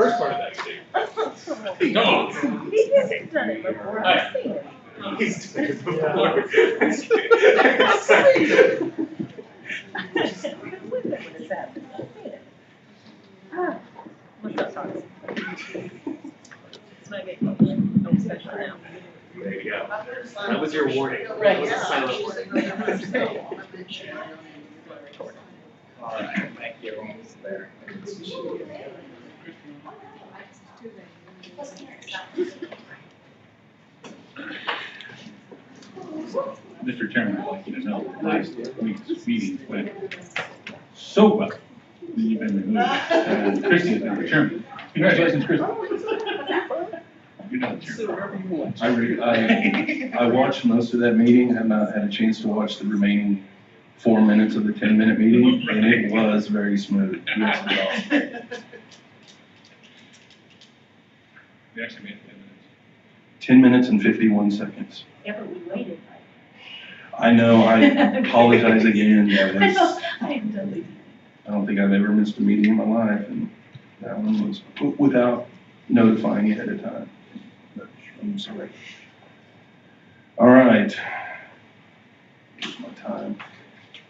first part of that tape. Come on. He hasn't done it before, I've seen it. He's done it before. When this happened, I've seen it. Ah, what's up, Thomas? It's not getting close, no special now. There you go. That was your warning. That was a silent warning. All right, thank you. Almost there. Mr. Chairman, I'd like you to know that last week's meeting went so well that you've been removed. And Christie is now the chairman. Congratulations, Christie. You're not the chairman. I watched most of that meeting, have not had a chance to watch the remaining 4 minutes of the 10-minute meeting, and it was very smooth. Yes, it was. We actually made 10 minutes. 10 minutes and 51 seconds. Yeah, but we waited. I know, I apologize again. I know, I am done. I don't think I've ever missed a meeting in my life, and that one was without notifying you ahead of time. But I'm sorry. All right. Here's my time.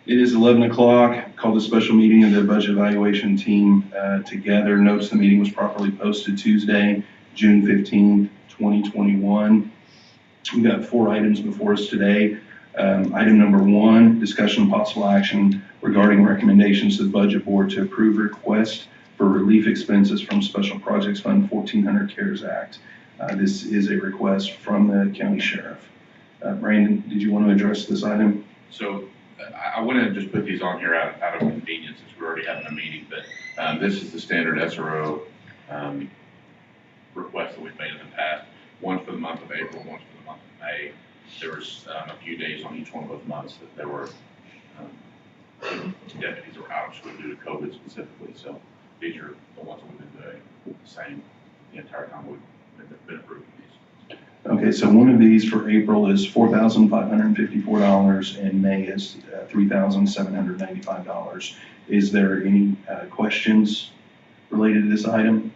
It is 11 o'clock. Call the special meeting of the budget evaluation team together. Notice the meeting was properly posted Tuesday, June 15th, 2021. We've got 4 items before us today. Item number 1, discussion and possible action regarding recommendations to the budget board to approve request for relief expenses from Special Projects Fund 1400 CARES Act. This is a request from the county sheriff. Brandon, did you want to address this item? So I went and just put these on here out of convenience since we're already having a meeting, but this is the standard SRO request that we've made in the past. One for the month of April, one for the month of May. There was a few days on each one of those months that there were deputies that were out of school due to COVID specifically. So these are the ones that we've been doing the same the entire time we've been approving these. Okay, so one of these for April is $4,554 and May is $3,795. Is there any questions related to this item?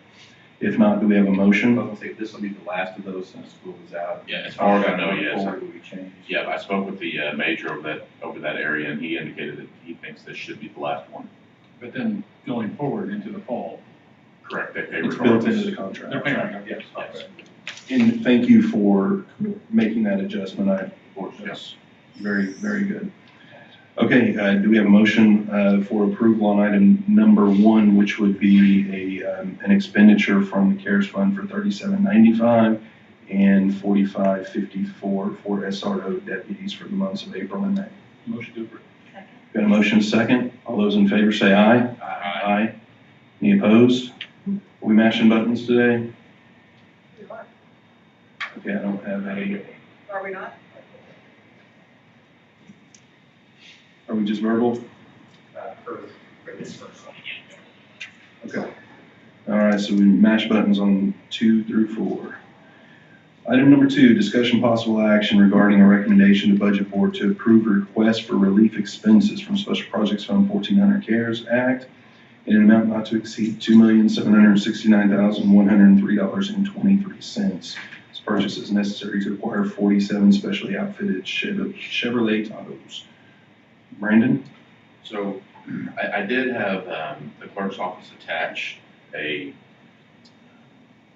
If not, do we have a motion? I was gonna say, this will be the last of those since school is out. Yeah, as far as I know, Going yes. forward, will we change? Yeah, I spoke with the major over that area, and he indicated that he thinks this should be the last one. But then going forward into the fall, Correct. They It's built into the they're contract. paying right now. Yes. Yes. And thank you for making that adjustment. Of course, yes. That's very, very good. Okay, do we have a motion for approval on item number 1, which would be an expenditure from the CARES Fund for $37.95 and $45.54 for SRO deputies for the months of April and May? Motion to approve. Got a motion second? All those in favor say aye. Aye. Any opposed? Are we mashing buttons today? Okay, I don't have any. Are we not? Are we just verbal? For this first one. Okay. All right, so we mash buttons on 2 through 4. Item number 2, discussion possible action regarding a recommendation to Budget Board to approve a request for relief expenses from Special Projects Fund 1400 CARES Act in an amount not to exceed $2,769,103.23. This purchase is necessary to acquire 47 specially outfitted Chevrolet Tahoes. Brandon? So I did have the clerk's office attach a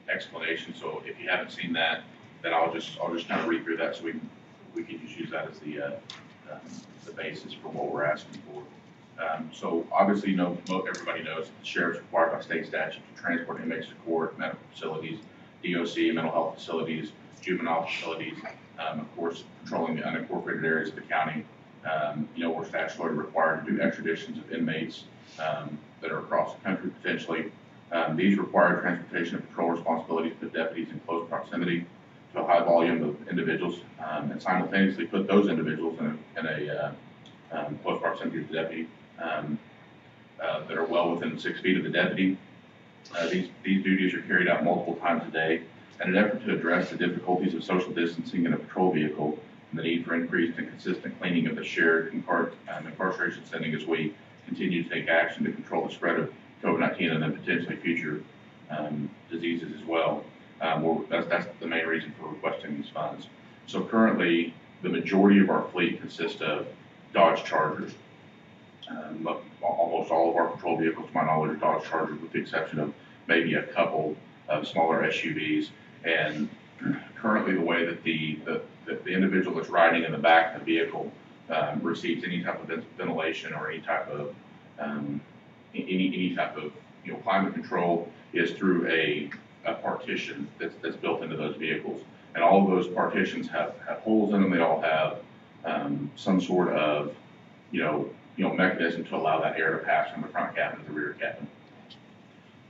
explanation. So if you haven't seen that, then I'll just kind of read through that so we can just use that as the basis for what we're asking for. So obviously, everybody knows that the sheriff's required by state statute to transport inmates to court, medical facilities, DOC, mental health facilities, juvenile facilities, of course, patrolling the unincorporated areas of the county. We're statutorily required to do extraditions of inmates that are across the country potentially. These require transportation and patrol responsibilities put deputies in close proximity to a high volume of individuals and simultaneously put those individuals in a close proximity to the deputy that are well within 6 feet of the deputy. These duties are carried out multiple times a day in an effort to address the difficulties of social distancing in a patrol vehicle and the need for increased and consistent cleaning of the shared incarceration setting as we continue to take action to control the spread of COVID-19 and then potentially future diseases as well. That's the main reason for requesting these funds. So currently, the majority of our fleet consists of Dodge Chargers. Almost all of our patrol vehicles, to my knowledge, are Dodge Chargers, with the exception of maybe a couple of smaller SUVs. And currently, the way that the individual that's riding in the back of the vehicle receives any type of ventilation or any type of climate control is through a partition that's built into those vehicles. And all of those partitions have holes in them. They all have some sort of mechanism to allow that air to pass from the front cabin to the rear cabin.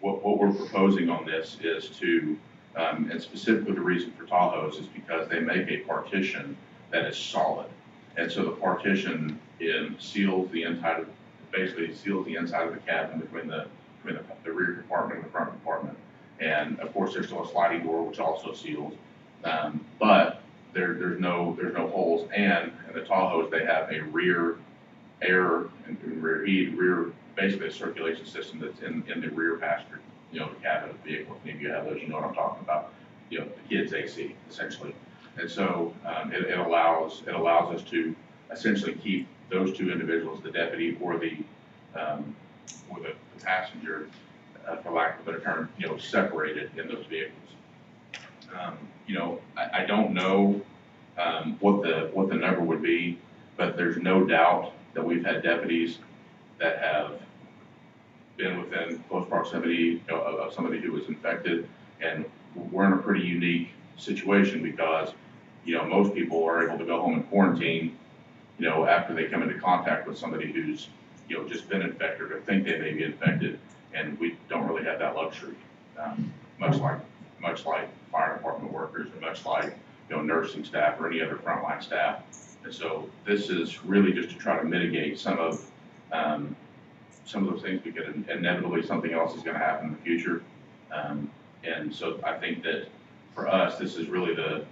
What we're proposing on this is to, and specifically the reason for Tahoes is because they make a partition that is solid. And so the partition seals the inside of the cabin between the rear compartment and the front compartment. And of course, there's still a sliding door which also seals, but there's no holes. And in the Tahoes, they have a rear air and rear heat, basically a circulation system that's in the rear passenger, the cabin of the vehicle. If you have those, you know what I'm talking about. The kids' AC essentially. And so it allows us to essentially keep those two individuals, the deputy or the passenger, for lack of a better term, separated in those vehicles. I don't know what the number would be, but there's no doubt that we've had deputies that have been within close proximity of somebody who was infected, and we're in a pretty unique situation because most people are able to go home and quarantine after they come into contact with somebody who's just been infected or think they may be infected, and we don't really have that luxury, much like fire department workers, and much like nursing staff or any other frontline staff. And so this is really just to try to mitigate some of those things, because inevitably something else is going to happen in the future. And so I think that for us, this is really the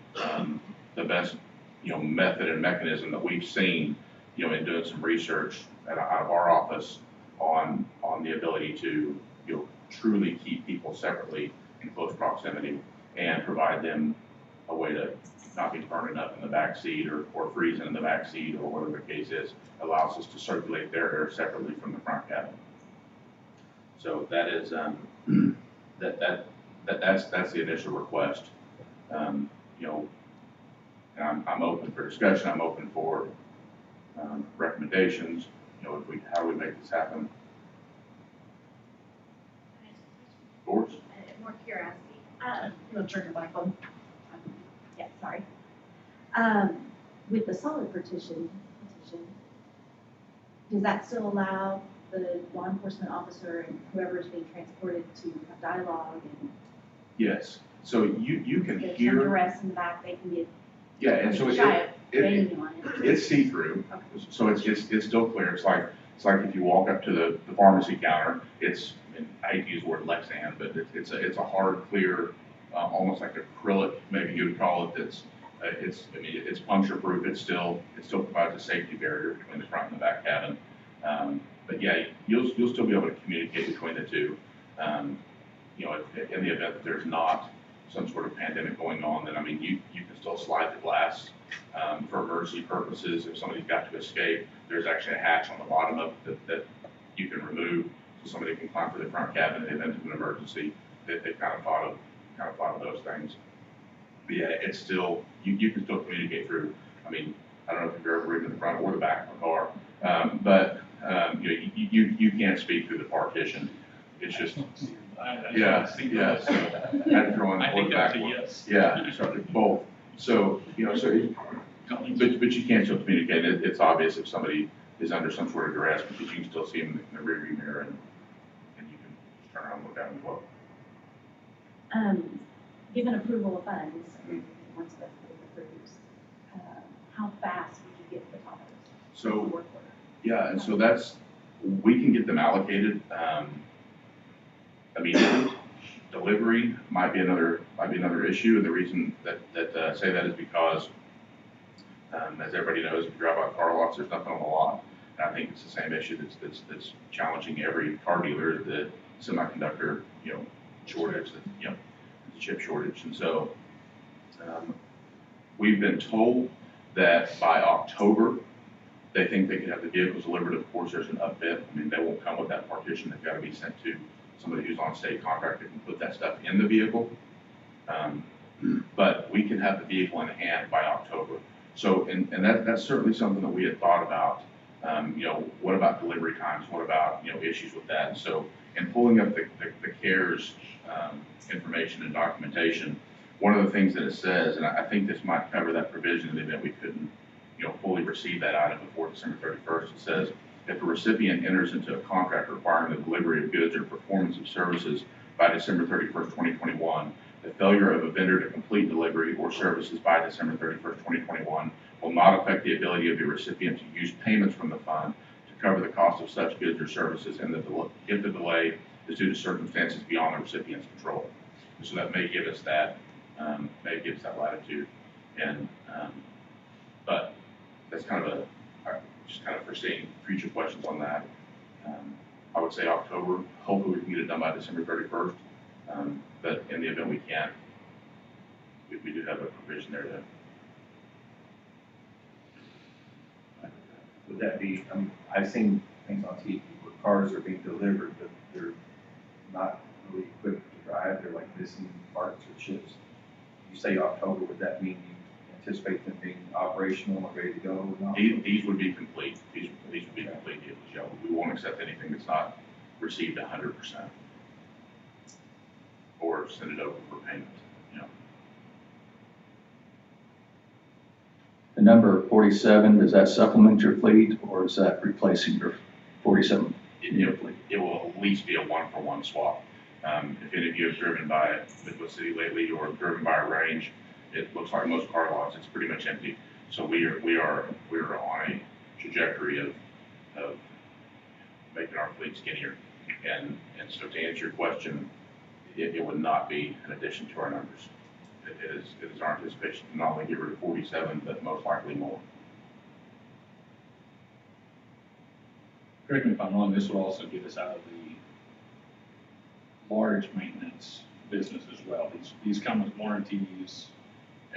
best method and mechanism that we've seen in doing some research out of our office on the ability to truly keep people separately in close proximity and provide them a way to not be burning up in the back seat or freezing in the back seat or whatever the case is. Allows us to circulate their air separately from the front cabin. So that is that's the initial request. And I'm open for discussion. I'm open for recommendations. How do we make this happen? Of course. More curiosity. You'll turn your mic on. Yeah, sorry. With the solid partition, does that still allow the law enforcement officer and whoever is being transported to have dialogue and? Yes. So you can If hear. there's arrest in the back, they can get. Yeah, and so it's see-through. Okay. So it's still clear. It's like if you walk up to the pharmacy counter, I hate to use the word Lexan, but it's a hard, clear, almost like acrylic, maybe you would call it. It's puncture proof. It still provides a safety barrier between the front and the back cabin. But yeah, you'll still be able to communicate between the two. In the event that there's not some sort of pandemic going on, then you can still slide the glass for emergency purposes. If somebody's got to escape, there's actually a hatch on the bottom of it that you can remove, so somebody can climb through the front cabin in the event of an emergency. They've kind of thought of those things. But yeah, it's still you can still communicate through. I don't know if you've ever ridden in the front or the back of a car, but you can't speak through the partition. It's just. Yeah. So I had to throw in the word back. Yes. Yeah, so both. So but you can still communicate. It's obvious if somebody is under some sort of duress, because you can still see them in the rearview mirror, and you can just turn around and look at them as well. Given approval of funds, once that's been approved, how fast would you get the Tahoes? So yeah, and so we can get them allocated immediately. Delivery might be another issue, and the reason that say that is because, as everybody knows, if you drive out car lots, there's nothing on the lot. And I think it's the same issue that's challenging every car dealer, the semiconductor shortage, the chip shortage. And so, we've been told that by October, they think they could have the vehicles delivered. Of course, there's an upfit. I mean, they won't come with that partition. They've got to be sent to somebody who's on state contract that can put that stuff in the vehicle. But we can have the vehicle in hand by October. So, and that's certainly something that we had thought about. What about delivery times? What about, issues with that? So, in pulling up the CARES information and documentation, one of the things that it says, and I think this might cover that provision in the event we couldn't, fully receive that item before December 31st, it says, if a recipient enters into a contract requiring the delivery of goods or performance of services by December 31st, 2021, the failure of a vendor to complete delivery or services by December 31st, 2021 will not affect the ability of the recipient to use payments from the fund to cover the cost of such goods or services, and if the delay is due to circumstances beyond the recipient's control. So that may give us that, latitude, and but that's kind of just kind of foreseeing future questions on that. I would say October. Hopefully, we can get it done by December 31st. But in the event we can't, we do have a provision there to. Would that be, I've seen things on TV where cars are being delivered, but they're not really equipped to drive, they're like missing parts or chips. You say October, would that mean you anticipate them being operational or ready to go or not? These would be complete. These would be complete vehicles. Yeah, we won't accept anything that's not received 100%. Or send it over for payment, The number 47, does that supplement your fleet or is that replacing your 47 in your fleet? It will at least be a one-for-one swap. If any of you have driven by Midwest City lately or driven by a range, it looks like most car lots, it's pretty much empty. So we are on a trajectory of making our fleet skinnier. And so to answer your question, it would not be an addition to our numbers. It is our anticipation to not only get rid of 47, but most likely more. Correct me if I'm wrong, this will also get us out of the large maintenance business as well. These come with warranties,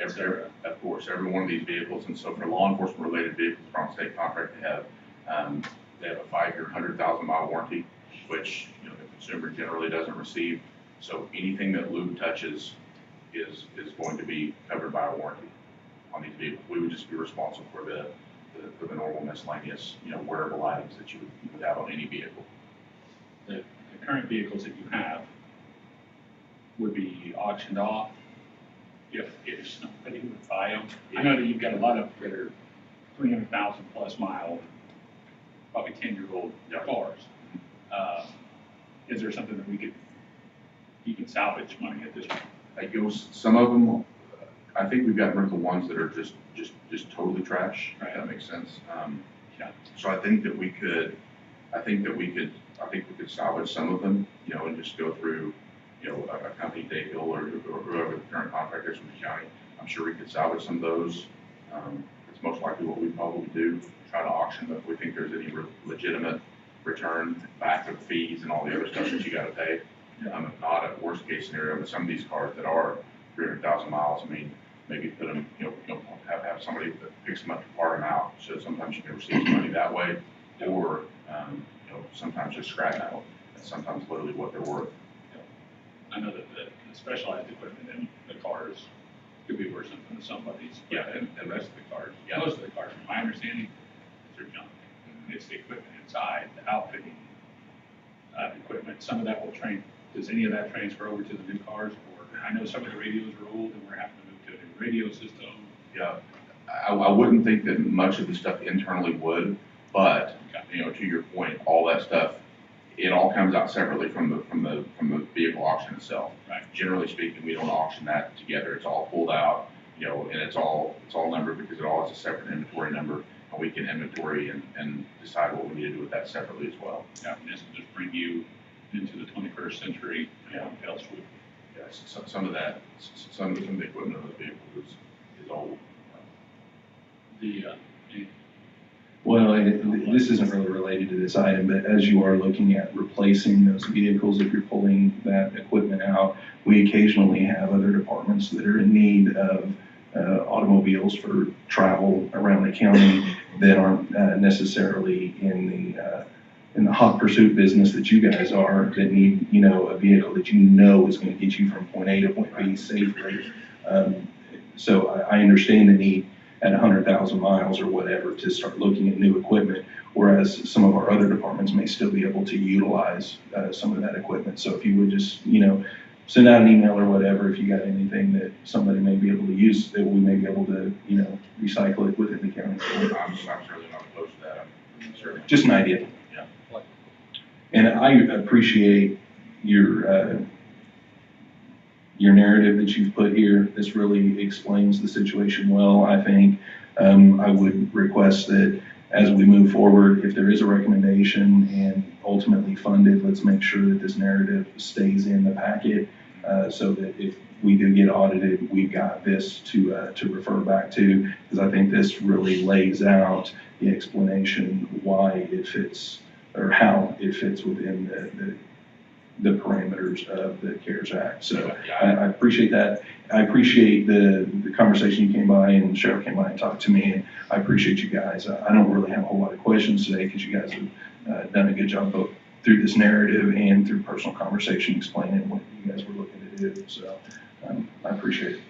et cetera. Of course, every one of these vehicles, and so for law enforcement related vehicles from state contract, they have a 5-year, 100,000-mile warranty, which the consumer generally doesn't receive. So anything that lube touches is going to be covered by a warranty on these vehicles. We would just be responsible for the normal miscellaneous, wearable items that you would have on any vehicle. The current vehicles that you have would be auctioned off if somebody would buy them. I know that you've got a lot of that are 300,000 plus mile, probably 10-year-old cars. Is there something that you can salvage money at this point? Some of them, I think we've gotten rid of the ones that are just totally trash. Right. If that makes sense. Yeah. So I think we could salvage some of them, and just go through, a company, Dayville or whoever the current contractor is from the county. I'm sure we could salvage some of those. It's most likely what we probably do, try to auction them if we think there's any legitimate return back of fees and all the other stuff that you gotta pay. If not, a worst case scenario, but some of these cars that are 300,000 miles, maybe put them, have somebody that picks them up to part them out. So sometimes you can receive some money that way, or, sometimes just scrap metal. That's sometimes literally what they're worth. I know that the specialized equipment in the cars could be worth something to somebody's. Yeah, and the rest of the cars, Yeah. most of the cars, from my understanding, they're junk. It's the equipment inside, the outfitting equipment. Some of that will does any of that transfer over to the new cars? Or I know some of the radios are old and we're having to move to a new radio system. Yeah, I wouldn't think that much of the stuff internally would, but, to your point, all that stuff, it all comes out separately from the vehicle auction itself. Right. Generally speaking, we don't auction that together. It's all pulled out, and it's all numbered because it all has a separate inventory number, and we can inventory and decide what we need to do with that separately as well. Yeah, and this will just bring you into the 21st century. Else would. Yes, some of the equipment of those vehicles is old. Well, this isn't really related to this item, but as you are looking at replacing those vehicles, if you're pulling that equipment out, we occasionally have other departments that are in need of automobiles for travel around the county that aren't necessarily in the hot pursuit business that you guys are, that need, you know, a vehicle that you know is going to get you from point A to point B safely. So I understand the need at 100,000 miles or whatever to start looking at new equipment, whereas some of our other departments may still be able to utilize some of that equipment. So if you would just, you know, send out an email or whatever, if you got anything that somebody may be able to use, that we may be able to, you know, recycle it within the county. I'm certainly not opposed to that. I'm certainly. Just an idea. Yeah. And I appreciate your narrative that you've put here. This really explains the situation well, I think. I would request that as we move forward, if there is a recommendation and ultimately funded, let's make sure that this narrative stays in the packet, so that if we do get audited, we've got this to refer back to, because I think this really lays out the explanation why it fits, or how it fits within the parameters of the CARES Act. So I appreciate that. I appreciate the conversation you came by and the sheriff came by and talked to me, and I appreciate you guys. I don't really have a whole lot of questions today because you guys have done a good job both through this narrative and through personal conversation explaining what you guys were looking to do. So I appreciate it.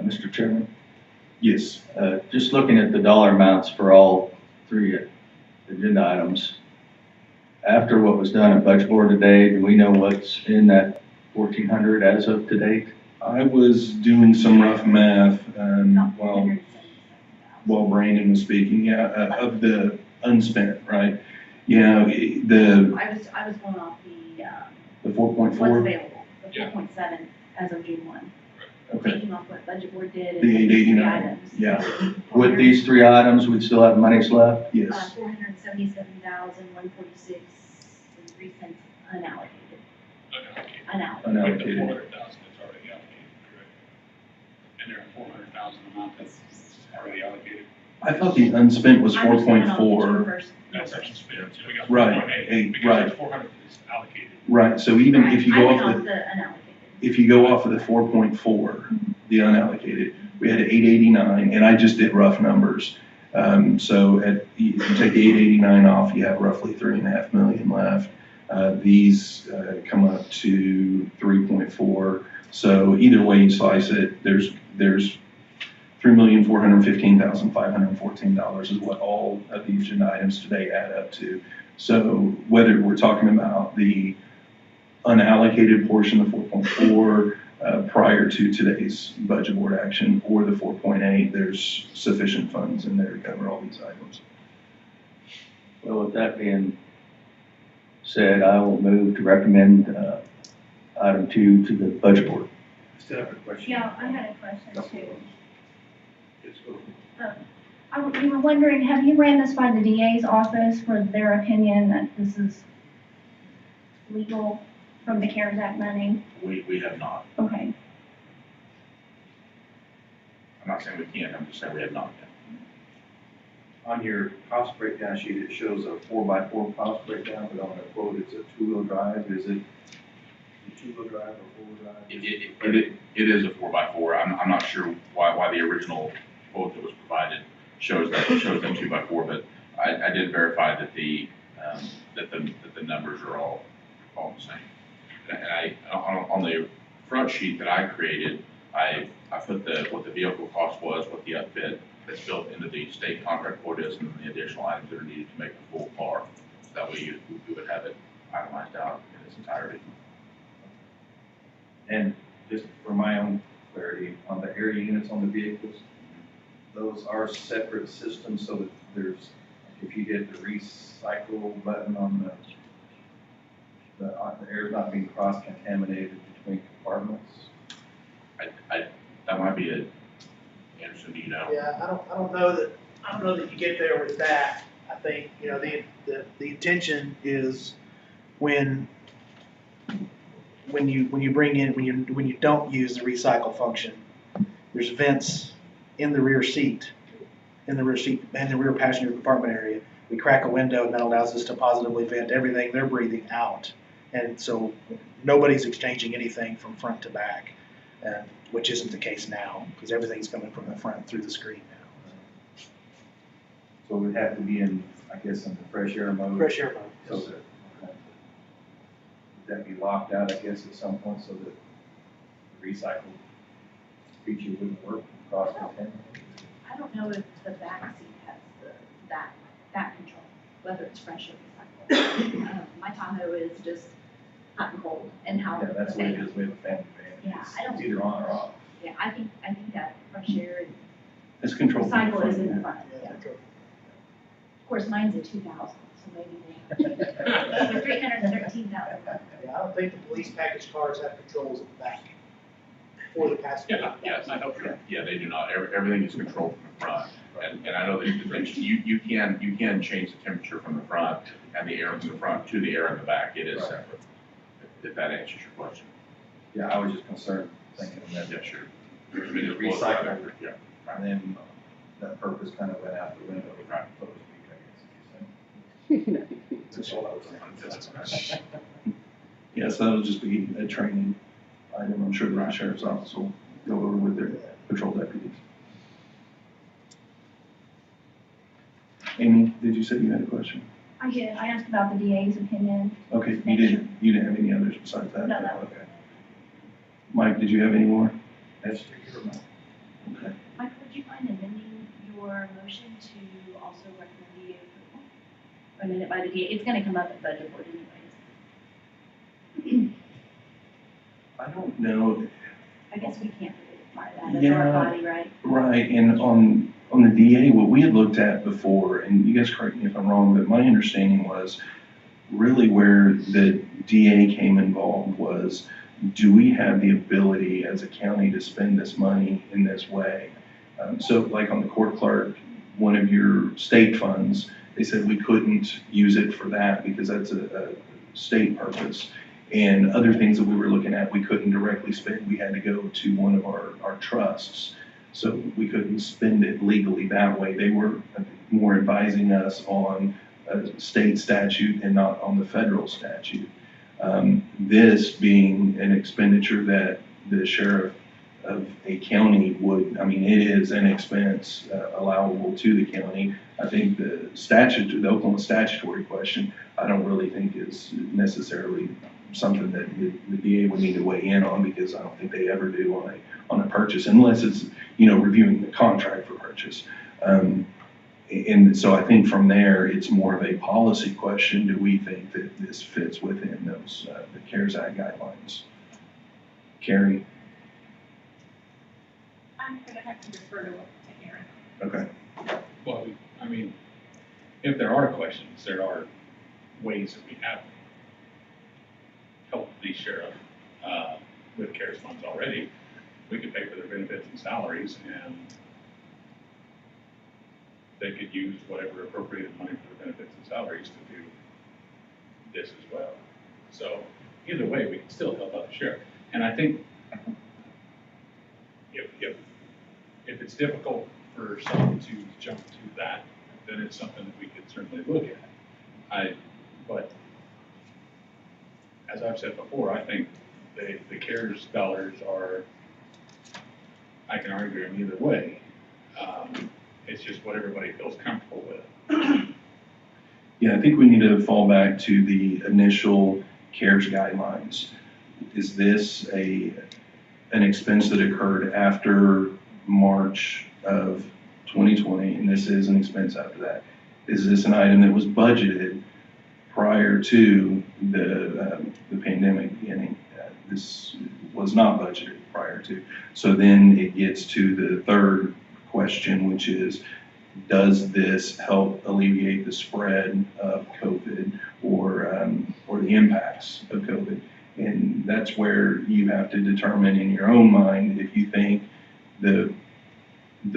Mr. Chairman, Yes. just looking at the dollar amounts for all three agenda items, after what was done at Budget Board today, do we know what's in that 1,400 as of today? I was doing some rough math About while 377,000. Brandon was speaking, of the unspent, right? Yeah, the I was going off the 4.4. what's available, the Yeah. 4.7 as of June 1. Okay. Taking off what Budget Board did. The and these three 889, items. yeah. With these three items, we'd still have monies left? Yes. 477,146 and 3 cents unallocated. Unallocated. With the Unallocated. 400,000 that's already allocated, correct? And there are 400,000 amount that's already allocated. I thought the unspent was I was going off the 4.4. June first That's numbers. actually spent, so we got Right, 4.8, because right. there's 400 is allocated. Right, so even if you I go went off off the, the unallocated. if you go off of the 4.4, the unallocated, we had 889, and I just did rough numbers. So if you take the 889 off, you have roughly 3.5 million left. These come up to 3.4. So either way you slice it, there's $3,415,514 is what all of the agenda items today add up to. So whether we're talking about the unallocated portion of 4.4 prior to today's budget board action, or the 4.8, there's sufficient funds in there to cover all these items. Well, with that being said, I will move to recommend item 2 to the Budget Board. Still have a question? Yeah, I had a question too. Yes, go ahead. We were wondering, have you ran this by the DA's office for their opinion that this is legal from the CARES Act money? We have not. Okay. I'm not saying we can't, I'm just saying we have not yet. On your cost breakdown sheet, it shows a 4x4 cost breakdown, but on the quote, it's a two-wheel drive. Is it a two-wheel drive or four-wheel drive? It is a 4x4. I'm not sure why the original quote that was provided shows them 2x4, but I did verify that the numbers are all the same. And on the front sheet that I created, I put what the vehicle cost was, what the upfit that's built into the state contract quote is, and the additional items that are needed to make the full car. So that way we would have it itemized out in its entirety. And just for my own clarity, on the area units on the vehicles, those are separate systems so that there's, if you hit the recycle button on the air's not being cross-contaminated between compartments. That might be a, Anderson, do you know? Yeah, I don't know that you get there with that. I think, the intention is when you bring in, when you don't use the recycle function, there's vents in the rear seat in the rear passenger compartment area. We crack a window and that allows us to positively vent everything they're breathing out. And so nobody's exchanging anything from front to back, which isn't the case now, because everything's coming from the front through the screen now. So it would have to be in, I guess, in the fresh air mode? Fresh air mode. So that, would that be locked out, I guess, at some point, so that the recycle feature wouldn't work across the tent? I don't know if the back seat has that control, whether it's fresh or recycled. My Tahoe is just hot and cold and how. Yeah, that's what it is, we have a family van. Yeah, I don't- It's either on or off. Yeah, I think that fresh air and It's controlled. from the recycle is front. in the front. Yeah, Yeah. that's right. Of course, mine's a 2000, so maybe they, with 313,000. Yeah, I don't think the police package cars have controls at the back for the passenger. Yeah, yeah, they do not. Everything is controlled from the front. And I know that you can change the temperature from the front and the air from the front to the air in the back. It is Right. separate. If that answers your question. Yeah, I was just concerned, thinking that, Yeah, sure. Recycle. Yeah. and then that purpose kind of went out the window, right, so to speak, I guess, if you're saying. Yeah, so that'll just be a training item. I'm sure the sheriff's office will go over with their patrol deputies. Amy, did you say you had a question? I did, I asked about the DA's opinion. Okay, you didn't have any others besides that? No. Okay. Mike, did you have any more? That's your mouth. Okay. Mike, would you mind amending your motion to also recommend DA approval? Or amend it by the DA? It's gonna come up at budget board anyways. I don't know. I guess we can't really apply that as Yeah. our body, right? Right, and on the DA, what we had looked at before, and you guys correct me if I'm wrong, but my understanding was really where the DA came involved was, do we have the ability as a county to spend this money in this way? So like on the court clerk, one of your state funds, they said we couldn't use it for that because that's a state purpose. And other things that we were looking at, we couldn't directly spend. We had to go to one of our trusts. So we couldn't spend it legally that way. They were more advising us on a state statute and not on the federal statute. This being an expenditure that the sheriff of a county would, I mean, it is an expense allowable to the county. I think the Oklahoma statutory question, I don't really think is necessarily something that the DA would need to weigh in on, because I don't think they ever do on a purchase, unless it's, reviewing the contract for purchase. And so I think from there, it's more of a policy question. Do we think that this fits within those, the CARES Act guidelines? Carrie? I'm gonna have to defer to Aaron. Okay. Well, I mean, if there are questions, there are ways that we have helped the sheriff with CARES funds already. We could pay for their benefits and salaries, and they could use whatever appropriated money for the benefits and salaries to do this as well. So either way, we can still help out the sheriff. And I think if it's difficult for someone to jump to that, then it's something that we could certainly look at. But as I've said before, I think the CARES dollars are, I can argue in either way. It's just what everybody feels comfortable with. Yeah, I think we need to fall back to the initial CARES guidelines. Is this an expense that occurred after March of 2020, and this is an expense after that? Is this an item that was budgeted prior to the pandemic beginning? This was not budgeted prior to. So then it gets to the third question, which is, does this help alleviate the spread of COVID or the impacts of COVID? And that's where you have to determine in your own mind if you think the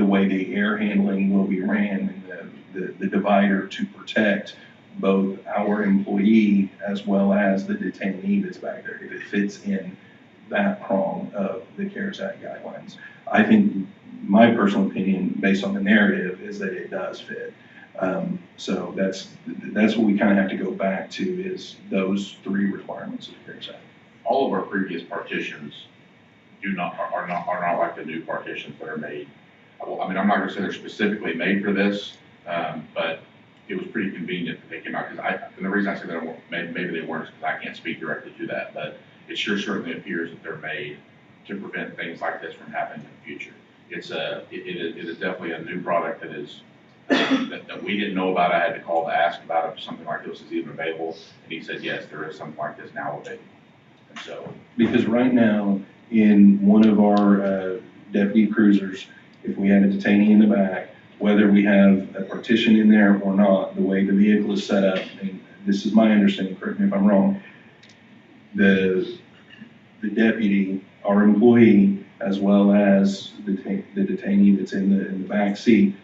way the air handling will be ran, and the divider to protect both our employee as well as the detainee that's back there, if it fits in that prong of the CARES Act guidelines. I think, my personal opinion, based on the narrative, is that it does fit. So that's what we kind of have to go back to, is those three requirements of the CARES Act. All of our previous partitions are not like the new partitions that are made. Well, I mean, I'm not gonna say they're specifically made for this, but it was pretty convenient that they came out, and the reason I say that maybe they weren't is because I can't speak directly to that, but it sure certainly appears that they're made to prevent things like this from happening in the future. It is definitely a new product that is, that we didn't know about. I had to call to ask about if something like this is even available, and he said, yes, there is something like this now available. And so, because right now, in one of our deputy cruisers, if we have a detainee in the back, whether we have a partition in there or not, the way the vehicle is set up, and this is my understanding, correct me if I'm wrong, the deputy, our employee, as well as the detainee that's in the back seat,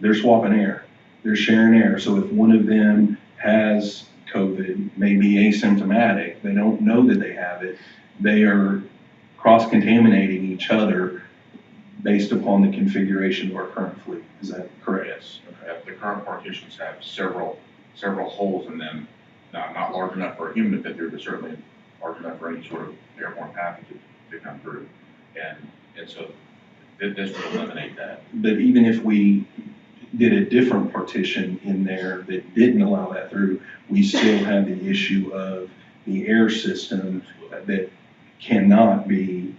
they're swapping air. They're sharing air. So if one of them has COVID, may be asymptomatic, they don't know that they have it, they are cross-contaminating each other based upon the configuration of our current fleet. Is that correct? yes, the current partitions have several holes in them, not large enough for a human to fit through, but certainly large enough for any sort of airborne pathogen to come through. And so this would eliminate that. But even if we did a different partition in there that didn't allow that through, we still have the issue of the air system that cannot be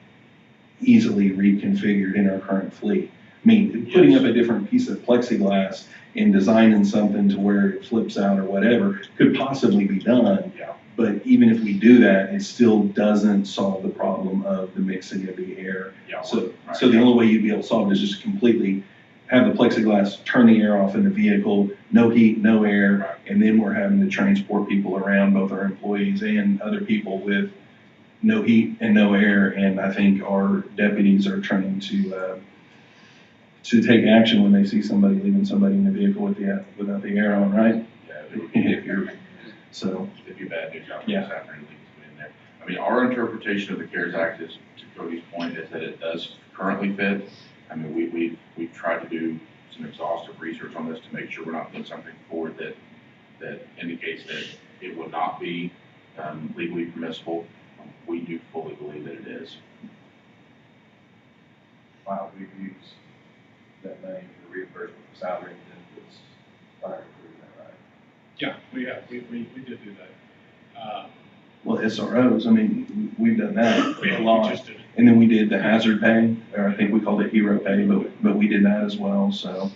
easily reconfigured in our current fleet. I mean, putting up a different piece of plexiglass and designing something to where it flips out or whatever could possibly be done. Yeah. But even if we do that, it still doesn't solve the problem of the mixing of the air. Yeah. So right. the only way you'd be able to solve it is just completely have the plexiglass, turn the air off in the vehicle, no heat, no air, Right. and then we're having to transport people around, both our employees and other people, with no heat and no air. And I think our deputies are trying to take action when they see somebody leaving somebody in the vehicle without the air on, right? Yeah, It'd be bad news out Yeah. this afternoon, in there. I mean, our interpretation of the CARES Act is, to Cody's point, is that it does currently fit. I mean, we've tried to do some exhaustive research on this to make sure we're not putting something forward that indicates that it would not be legally permissible. We do fully believe that it is. Wow, we've used that money for reimbursement for salary and benefits prior to that, right? Yeah, we did do that. Well, SROs, I mean, we've done that We a lot. just did it. And then we did the hazard pay, or I think we called it hero pay, but we did that as well, so.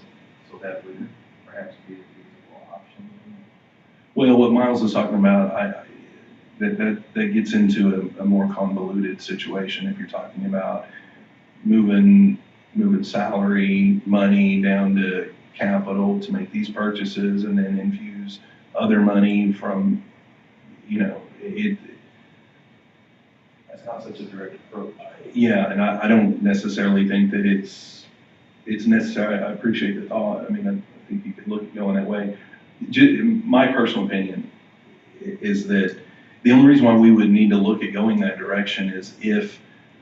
So that would perhaps be a feasible option. Well, what Miles is talking about, that gets into a more convoluted situation if you're talking about moving salary money down to capital to make these purchases and then infuse other money from, That's not such a direct approach. Yeah, and I don't necessarily think that it's necessary. I appreciate the thought. I mean, I think you could look at going that way. My personal opinion is that the only reason why we would need to look at going that direction is if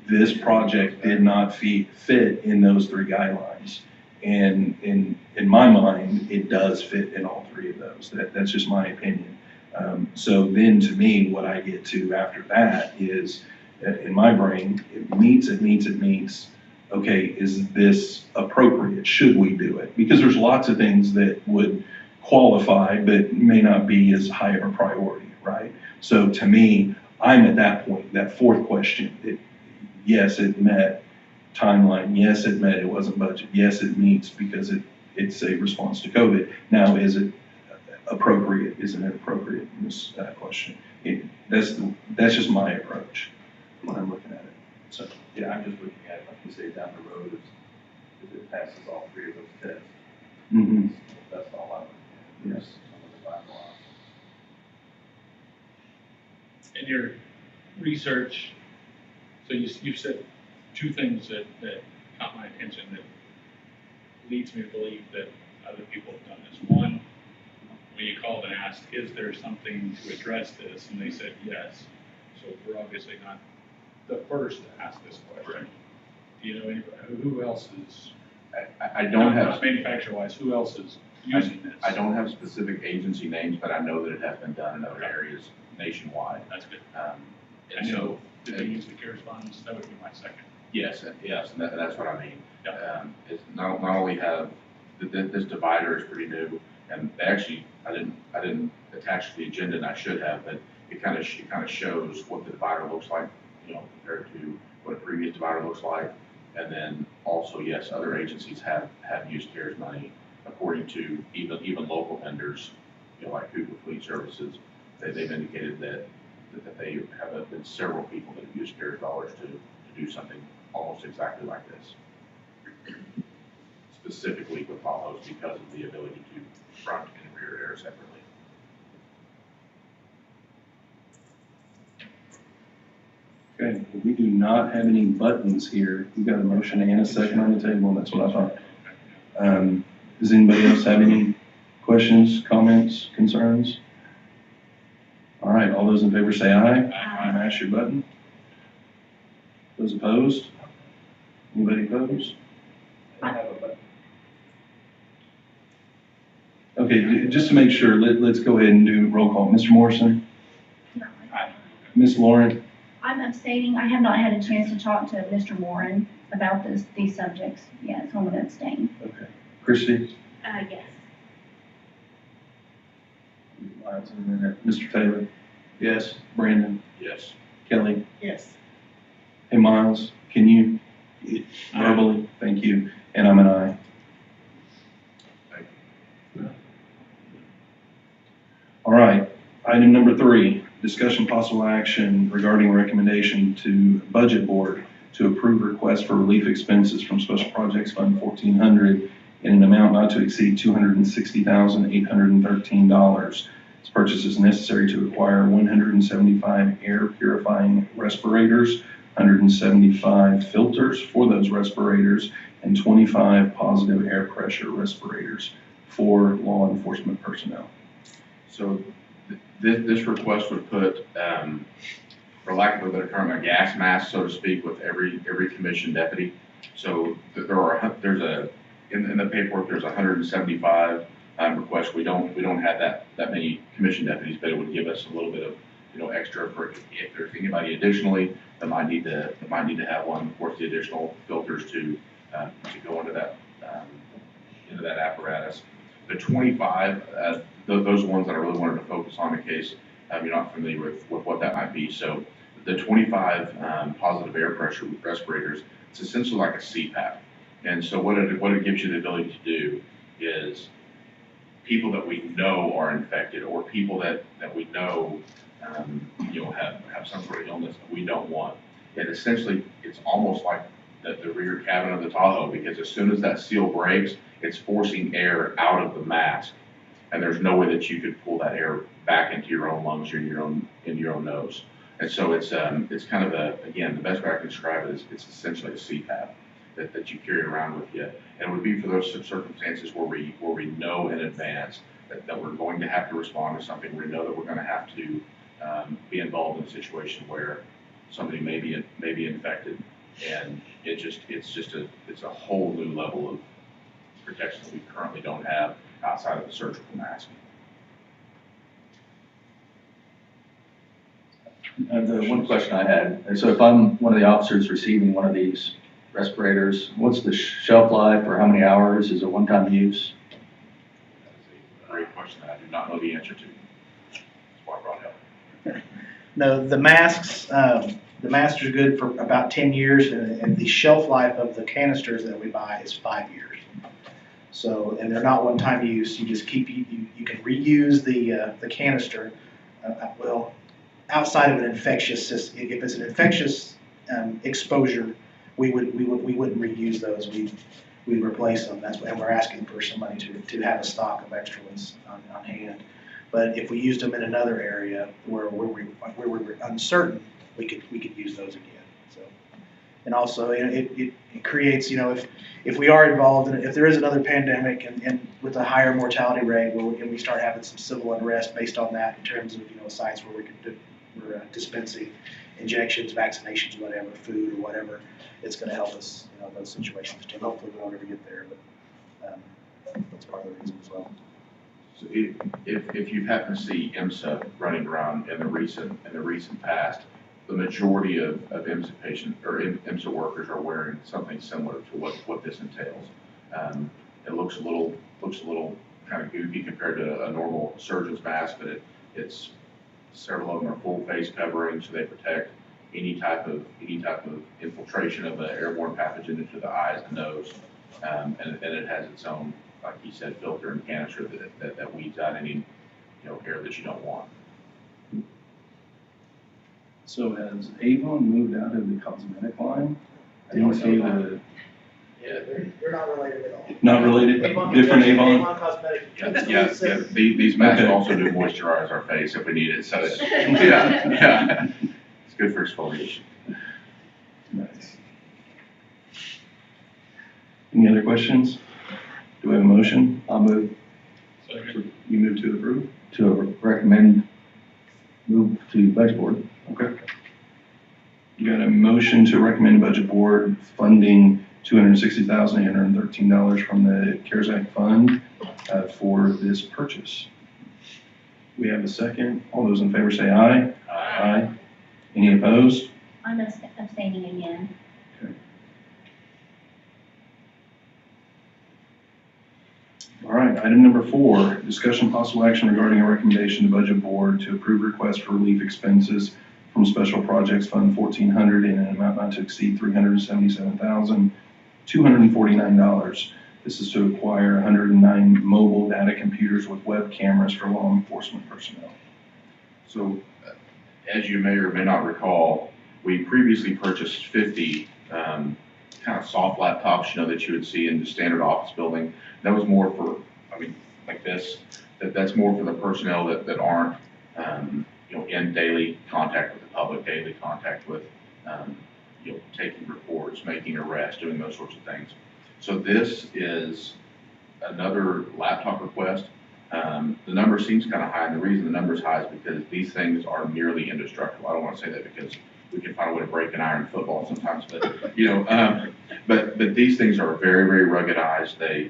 this project did not fit in those three guidelines. And in my mind, it does fit in all three of those. That's just my opinion. So then to me, what I get to after that is, in my brain, it meets. Okay, is this appropriate? Should we do it? Because there's lots of things that would qualify, but may not be as high of a priority, right? So to me, I'm at that point, that fourth question. Yes, it met timeline. Yes, it met, it wasn't budget. Yes, it meets because it's a response to COVID. Now, is it appropriate? Isn't it appropriate in this question? That's just my approach when I'm looking at it. So, Yeah, I'm just looking at it, like you say, down the road, if it passes all three of those tests. mm-hmm. That's all I'm looking at. Yes. Some of the viable options. In your research, so you said two things that caught my attention that leads me to believe that other people have done this. One, when you called and asked, is there something to address this? And they said yes. So we're obviously not the first to ask this question. Do you know anybody, who else is? I don't have. Not manufacturer-wise, who else is using this? I don't have specific agency names, but I know that it has been done in other areas nationwide. That's good. And so, Did they use the CARES funds? That would be my second. yes, and that's what I mean. Yeah. It's not only have, this divider is pretty new, and they actually, I didn't attach to the agenda, and I should have, but it kind of shows what the divider looks like, you know, compared to what a previous divider looks like. And then also, yes, other agencies have used CARES money according to even local vendors, you know, like Cooper Fleet Services. They've indicated that they have been several people that have used CARES dollars to do something almost exactly like this. Specifically with Tahoes because of the ability to front and rear air separately. Okay, we do not have any buttons here. We got a motion and a second on the table, and that's what I thought. Does anybody else have any questions, comments, concerns? All right, all those in favor say aye. Aye. Mash your button. Those opposed? Anybody opposed? Okay, just to make sure, let's go ahead and do roll call. Mr. Morrison? Aye. Ms. Lauren? I'm abstaining. I have not had a chance to talk to Mr. Warren about these subjects yet, so I'm going to abstain. Okay. Christie? Yes. Mr. Taylor? Yes. Brandon? Yes. Kelly? Yes. Hey, Miles, can you verbally? Thank you. And I'm an aye. Thank All right, item number 3, discussion possible action regarding recommendation to Budget Board to approve request for relief expenses from Special Projects Fund 1400 in an amount not to exceed $260,813. This purchase is necessary to acquire 175 air purifying respirators, 175 filters for those respirators, and 25 positive air pressure respirators for law enforcement personnel. So this request would put, for lack of a better term, a gas mask, so to speak, with every commissioned deputy. So in the paperwork, there's 175 requests. We don't have that many commissioned deputies, but it would give us a little bit of, you know, extra for if there's anybody additionally that might need to have one. Of course, the additional filters to go into that apparatus. The 25, those are ones that I really wanted to focus on in case you're not familiar with what that might be. So the 25 positive air pressure respirators, it's essentially like a CPAP. And so what it gives you the ability to do is people that we know are infected or people that we know have some sort of illness that we don't want. And essentially, it's almost like the rear cabin of the Tahoe, because as soon as that seal breaks, it's forcing air out of the mask, and there's no way that you could pull that air back into your own lungs or into your own nose. And so it's kind of again, the best way I can describe it is it's essentially a CPAP that you carry around with you. And it would be for those circumstances where we know in advance that we're going to have to respond to something. We know that we're going to have to be involved in a situation where somebody may be infected, and it's a whole new level of protection that we currently don't have outside of the surgical mask. The one question I had, so if I'm one of the officers receiving one of these respirators, what's the shelf life, or how many hours? Is it one-time use? That is a great question that I do not know the answer to. That's why I brought it up. No, the masks are good for about 10 years, and the shelf life of the canisters that we buy is 5 years. So, and they're not one-time use. You just keep you can reuse the canister. Well, outside of an infectious, if it's an infectious exposure, we wouldn't reuse those. We replace them. And we're asking for somebody to have a stock of extra ones on hand. But if we used them in another area where we're uncertain, we could use those again. So, and also it creates, if we are involved in, if there is another pandemic and with a higher mortality rate, and we start having some civil unrest based on that in terms of sites where we're dispensing, injections, vaccinations, whatever, food or whatever, it's gonna help us, you know, in those situations too. Hopefully we don't ever get there, but, that's part of the reason as well. So if you've happened to see IMSA running around in the recent past, the majority of IMSA patients or IMSA workers are wearing something similar to what this entails. It looks a little kind of goofy compared to a normal surgeon's mask, but it's several of them are full face covering, so they protect any type of infiltration of an airborne pathogen into the eyes and nose, and it has its own, like you said, filter and canister that weeds out any air that you don't want. So has Avon moved out of the cosmetic line? I didn't see the, Yeah, they're not related at all. not related, different Avon? Cosmetic. Yeah. These masks Okay. also do moisturize our face if we need it, so it's, yeah. It's good for exfoliation. Nice. Any other questions? Do we have a motion? I'll move You move to approve? to recommend, move to budget board. Okay. You got a motion to recommend budget board funding $260,813 from the CARES Act fund for this purchase. We have a second. All those in favor say aye. Aye. Any opposed? I'm abstaining again. All right, item number 4, discussion possible action regarding a recommendation to budget board to approve request for relief expenses from Special Projects Fund 1400 in an amount not to exceed $377,249. This is to acquire 109 mobile data computers with web cameras for law enforcement personnel. So, as you may or may not recall, we previously purchased 50 kind of soft laptops, that you would see in the standard office building. That was more for, like this, that's more for the personnel that aren't, in daily contact with the public, daily contact with, taking reports, making arrests, doing those sorts of things. So this is another laptop request. The number seems kind of high, and the reason the number is high is because these things are nearly indestructible. I don't want to say that because we can find a way to break an iron football sometimes, but but these things are very, very ruggedized. They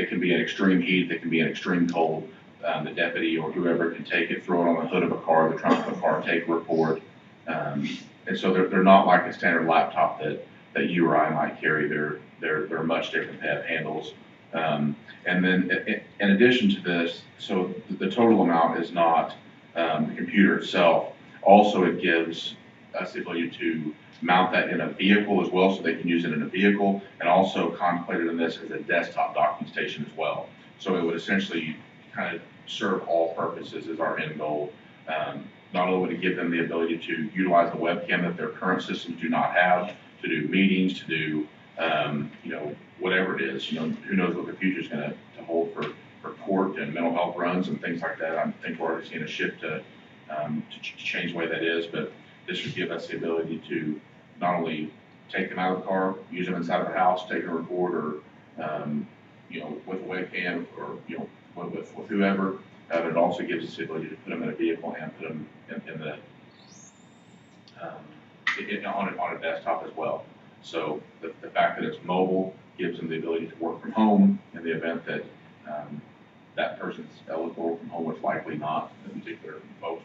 can be in extreme heat, they can be in extreme cold. The deputy or whoever can take it, throw it on the hood of a car, the trunk of a car, take a report. And so they're not like a standard laptop that you or I might carry. They're much different. They have handles. And then in addition to this, so the total amount is not the computer itself. Also, it gives us the ability to mount that in a vehicle as well, so they can use it in a vehicle, and also contemplated in this as a desktop docking station as well. So it would essentially kind of serve all purposes as our end goal. Not only would it give them the ability to utilize the webcam that their current systems do not have, to do meetings, to do whatever it is. Who knows what the future is going to hold for court and mental health runs and things like that. I think we're already seeing a shift to change the way that is, but this would give us the ability to not only take them out of the car, use them inside of the house, take a report, or with a webcam, or with whoever. But it also gives us the ability to put them in a vehicle and put them on a desktop as well. So the fact that it's mobile gives them the ability to work from home in the event that that person's eligible to work from home, which likely not in particular folks.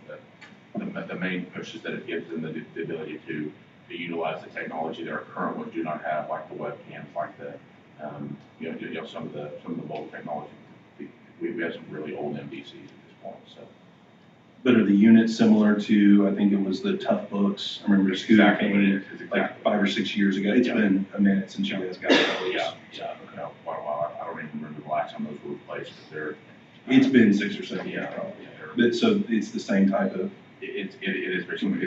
But the main push is that it gives them the ability to utilize the technology that our current ones do not have, like the webcams, like the some of the mobile technology. We have some really old MDCs at this point. So. But are the units similar to, I think it was the Tough Books? I remember Scooter Exactly what it came is. It's like exactly 5 or 6 years ago. It's been a minute since you guys got those. Yeah, quite a while. I don't even remember the last time those were replaced, but they're. It's been 6 or 7 years Yeah. probably. They're- But so it's the same type of, It is very similar.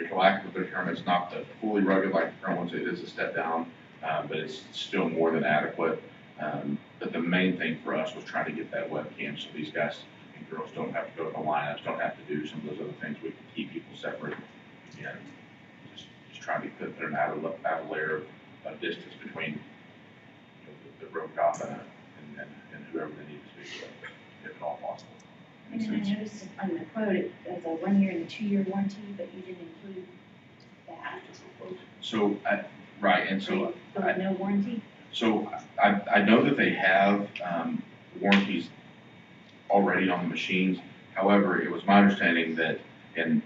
For lack of a better term, it's not the fully rugged like the current ones. It is a step down, but it's still more than adequate. But the main thing for us was trying to get that webcam so these guys and girls don't have to go to the lineups, don't have to do some of those other things. We can keep people separate. Again, just trying to put an outer layer of distance between the road cop and whoever they need to speak with, if at all possible. And then I noticed on the quote, it was a 1 year and a 2 year warranty, but you didn't include that. So, right, and so, There was no warranty? so I know that they have, warranties already on the machines. However, it was my understanding that, and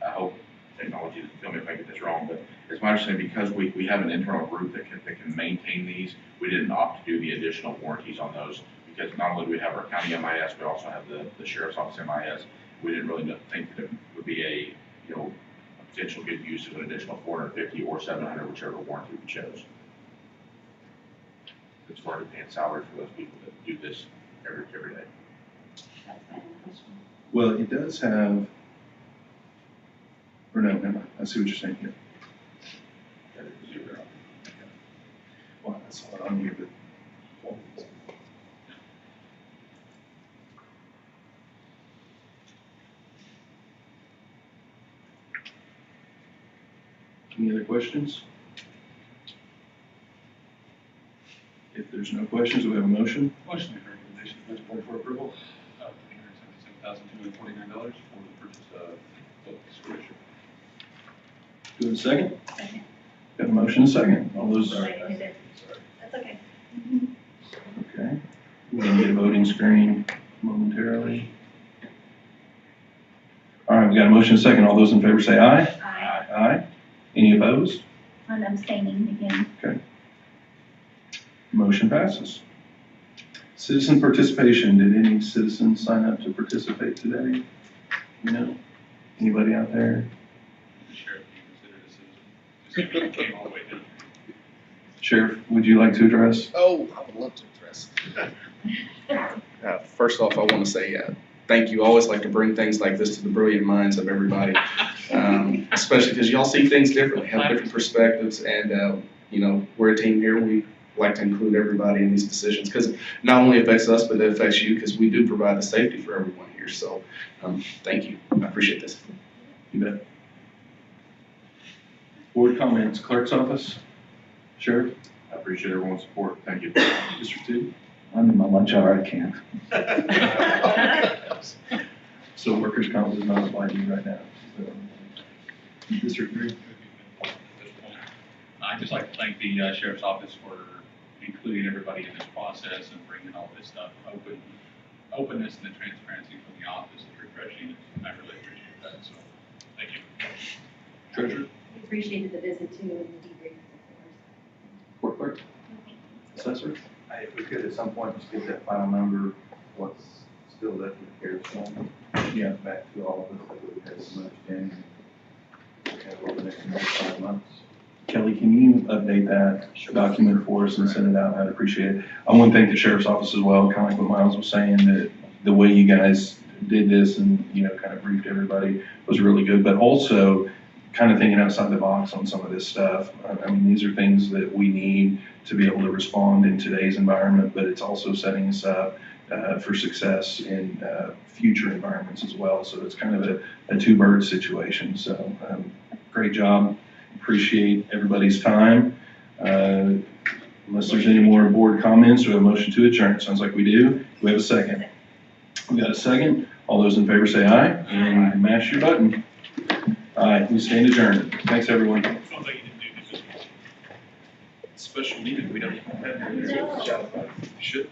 I hope technology doesn't tell me if I get this wrong, but it's my understanding because we have an internal group that can maintain these, we didn't opt to do the additional warranties on those. Because not only do we have our county MIS, we also have the sheriff's office MIS. We didn't really think that it would be a, a potential good use of an additional 450 or 700, whichever warranty we chose. It's for paying salaries for those people that do this every day. That's my question. Well, it does have, or no, never mind. I see what you're saying here. That is zero. Well, I saw it on here, but. Any other questions? If there's no questions, we have a motion. Motion to recommendation to budget board for approval of $377,249 for the purchase of both switch. Do we have a second? Second. Got a motion, and a second. All those, Sorry, I hit it. That's okay. okay. We're gonna get a voting screen momentarily. All right, we got a motion, and a second. All those in favor say aye. Aye. Aye. Any opposed? I'm abstaining again. Motion passes. Citizen participation. Did any citizens sign up to participate today? You know? Anybody out there? The sheriff be considered a citizen. Came all the way down. Sheriff, would you like to address? Oh, I would love to address. First off, I want to say thank you. I always like to bring things like this to the brilliant minds of everybody, especially because y'all see things differently, have different perspectives, and we're a team here. We like to include everybody in these decisions because it not only affects us, but it affects you because we do provide the safety for everyone here. So, thank you. I appreciate this. You bet. Board comments, clerk's office, sheriff, I appreciate everyone's support. Thank you. District 2. I'm in my lunch hour, I can't. So workers' comp does not apply to you right now. So, District 3. I'd just like to thank the sheriff's office for including everybody in this process and bringing all this stuff openness and the transparency from the office is refreshing. I really appreciate that, so thank you. Treasurer, We appreciated the visit too and the debrief, of court clerk, assessor. If we could at some point just get that final number, what's still left in the CARES fund. Yeah. Back to all of us that we've had so much in, we have over the next 5 months. Kelly, can you update that document for us and send it out? I'd appreciate it. I want to thank the sheriff's office as well, kind of like what Miles was saying, that the way you guys did this and, kind of briefed everybody was really good, but also kind of thinking outside the box on some of this stuff. I mean, these are things that we need to be able to respond in today's environment, but it's also setting us up for success in future environments as well. So it's kind of a two-bird situation. So great job. Appreciate everybody's time. Unless there's any more board comments, we have a motion to adjourn. Sounds like we do. Do we have a second? We got a second. All those in favor say aye and mash your button. Aye, we stand adjourned. Thanks, everyone. Sounds like you didn't do this. Special meeting, we don't have. Should.